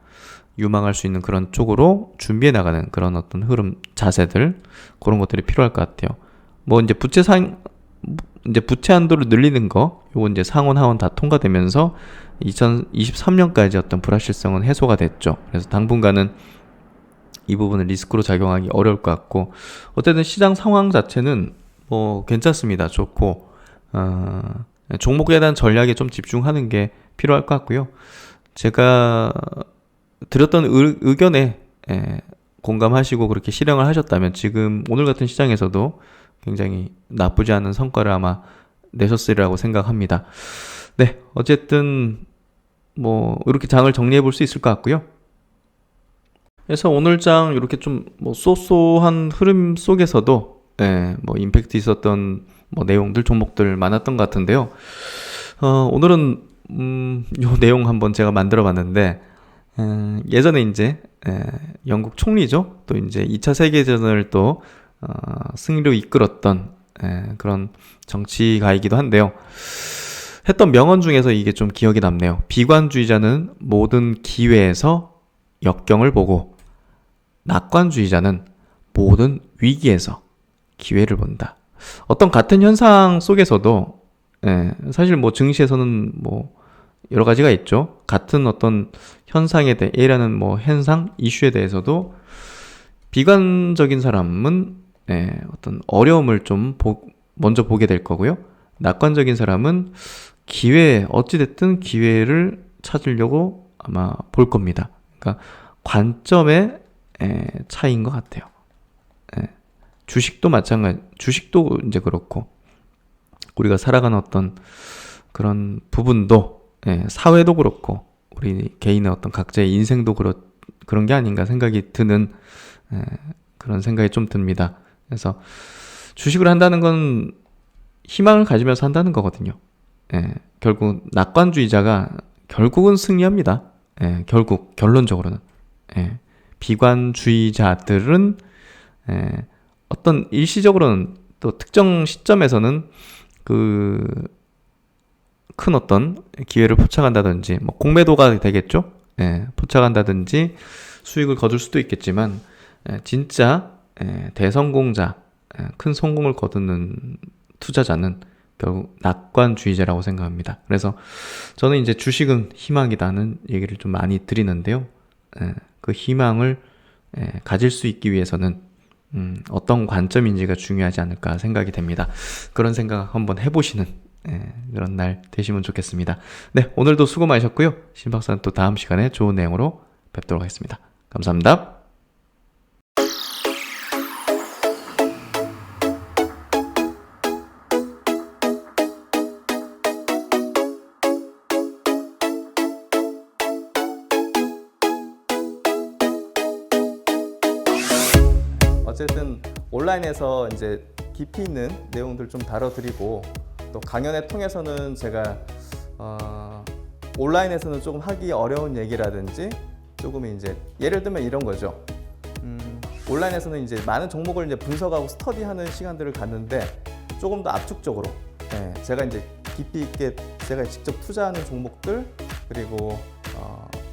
유망할 수 있는 그런 쪽으로 준비해 나가는 그런 어떤 흐름, 자세들, 그런 것들이 필요할 것 같아요. 뭐 이제 부채 한도를 늘리는 거, 요거 이제 상원 하원 다 통과되면서 2023년까지 어떤 불확실성은 해소가 됐죠. 그래서 당분간은 이 부분은 리스크로 작용하기 어려울 것 같고, 어쨌든 시장 상황 자체는 뭐 괜찮습니다. 좋고, 종목에 대한 전략에 좀 집중하는 게 필요할 것 같고요. 제가 드렸던 의견에 공감하시고 그렇게 실행을 하셨다면 지금 오늘 같은 시장에서도 굉장히 나쁘지 않은 성과를 아마 내셨으리라고 생각합니다. 네, 어쨌든 뭐 이렇게 장을 정리해 볼 수 있을 것 같고요. 그래서 오늘 장 이렇게 좀 뭐 쏘쏘한 흐름 속에서도 뭐 임팩트 있었던 뭐 내용들, 종목들 많았던 것 같은데요. 오늘은 요 내용 한번 제가 만들어 봤는데, 예전에 이제 영국 총리죠. 또 이제 2차 세계대전을 또 승리로 이끌었던 그런 정치가이기도 한데요. 했던 명언 중에서 이게 좀 기억이 남네요. 비관주의자는 모든 기회에서 역경을 보고, 낙관주의자는 모든 위기에서 기회를 본다. 어떤 같은 현상 속에서도 사실 뭐 증시에서는 뭐 여러 가지가 있죠. 같은 어떤 현상에 대해, A라는 뭐 현상, 이슈에 대해서도 비관적인 사람은 어떤 어려움을 좀 먼저 보게 될 거고요. 낙관적인 사람은 어찌됐든 기회를 찾으려고 아마 볼 겁니다. 그러니까 관점의 차이인 것 같아요. 주식도 마찬가지, 주식도 이제 그렇고, 우리가 살아가는 어떤 그런 부분도, 사회도 그렇고, 우리 개인의 어떤 각자의 인생도 그런 게 아닌가 생각이 드는 그런 생각이 좀 듭니다. 그래서 주식을 한다는 건 희망을 가지면서 한다는 거거든요. 결국 낙관주의자가 결국은 승리합니다. 결론적으로는. 비관주의자들은 어떤 일시적으로는, 또 특정 시점에서는 큰 어떤 기회를 포착한다든지, 뭐 공매도가 되겠죠. 포착한다든지 수익을 거둘 수도 있겠지만, 진짜 대성공자, 큰 성공을 거두는 투자자는 결국 낙관주의자라고 생각합니다. 그래서 저는 이제 주식은 희망이다는 얘기를 좀 많이 드리는데요. 그 희망을 가질 수 있기 위해서는 어떤 관점인지가 중요하지 않을까 생각이 됩니다. 그런 생각 한번 해보시는 그런 날 되시면 좋겠습니다. 네, 오늘도 수고 많으셨고요. 신박사는 또 다음 시간에 좋은 내용으로 뵙도록 하겠습니다. 감사합니다. 어쨌든 온라인에서 이제 깊이 있는 내용들 좀 다뤄드리고, 또 강연회 통해서는 제가 온라인에서는 조금 하기 어려운 얘기라든지, 조금 이제 예를 들면 이런 거죠. 온라인에서는 이제 많은 종목을 이제 분석하고 스터디하는 시간들을 갖는데, 조금 더 압축적으로 제가 이제 깊이 있게 제가 직접 투자하는 종목들, 그리고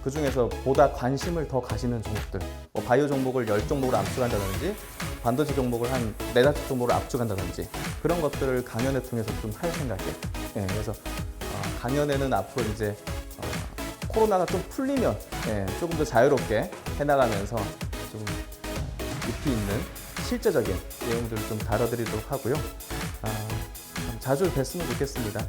그 중에서 보다 관심을 더 가시는 종목들, 뭐 바이오 종목을 10종목을 압축한다든지, 반도체 종목을 한 4-5 종목을 압축한다든지, 그런 것들을 강연회 통해서 좀 할 생각이에요. 그래서 강연회는 앞으로 이제 코로나가 좀 풀리면 조금 더 자유롭게 해나가면서 좀 깊이 있는 실제적인 내용들을 좀 다뤄드리도록 하고요. 참 자주 뵀으면 좋겠습니다.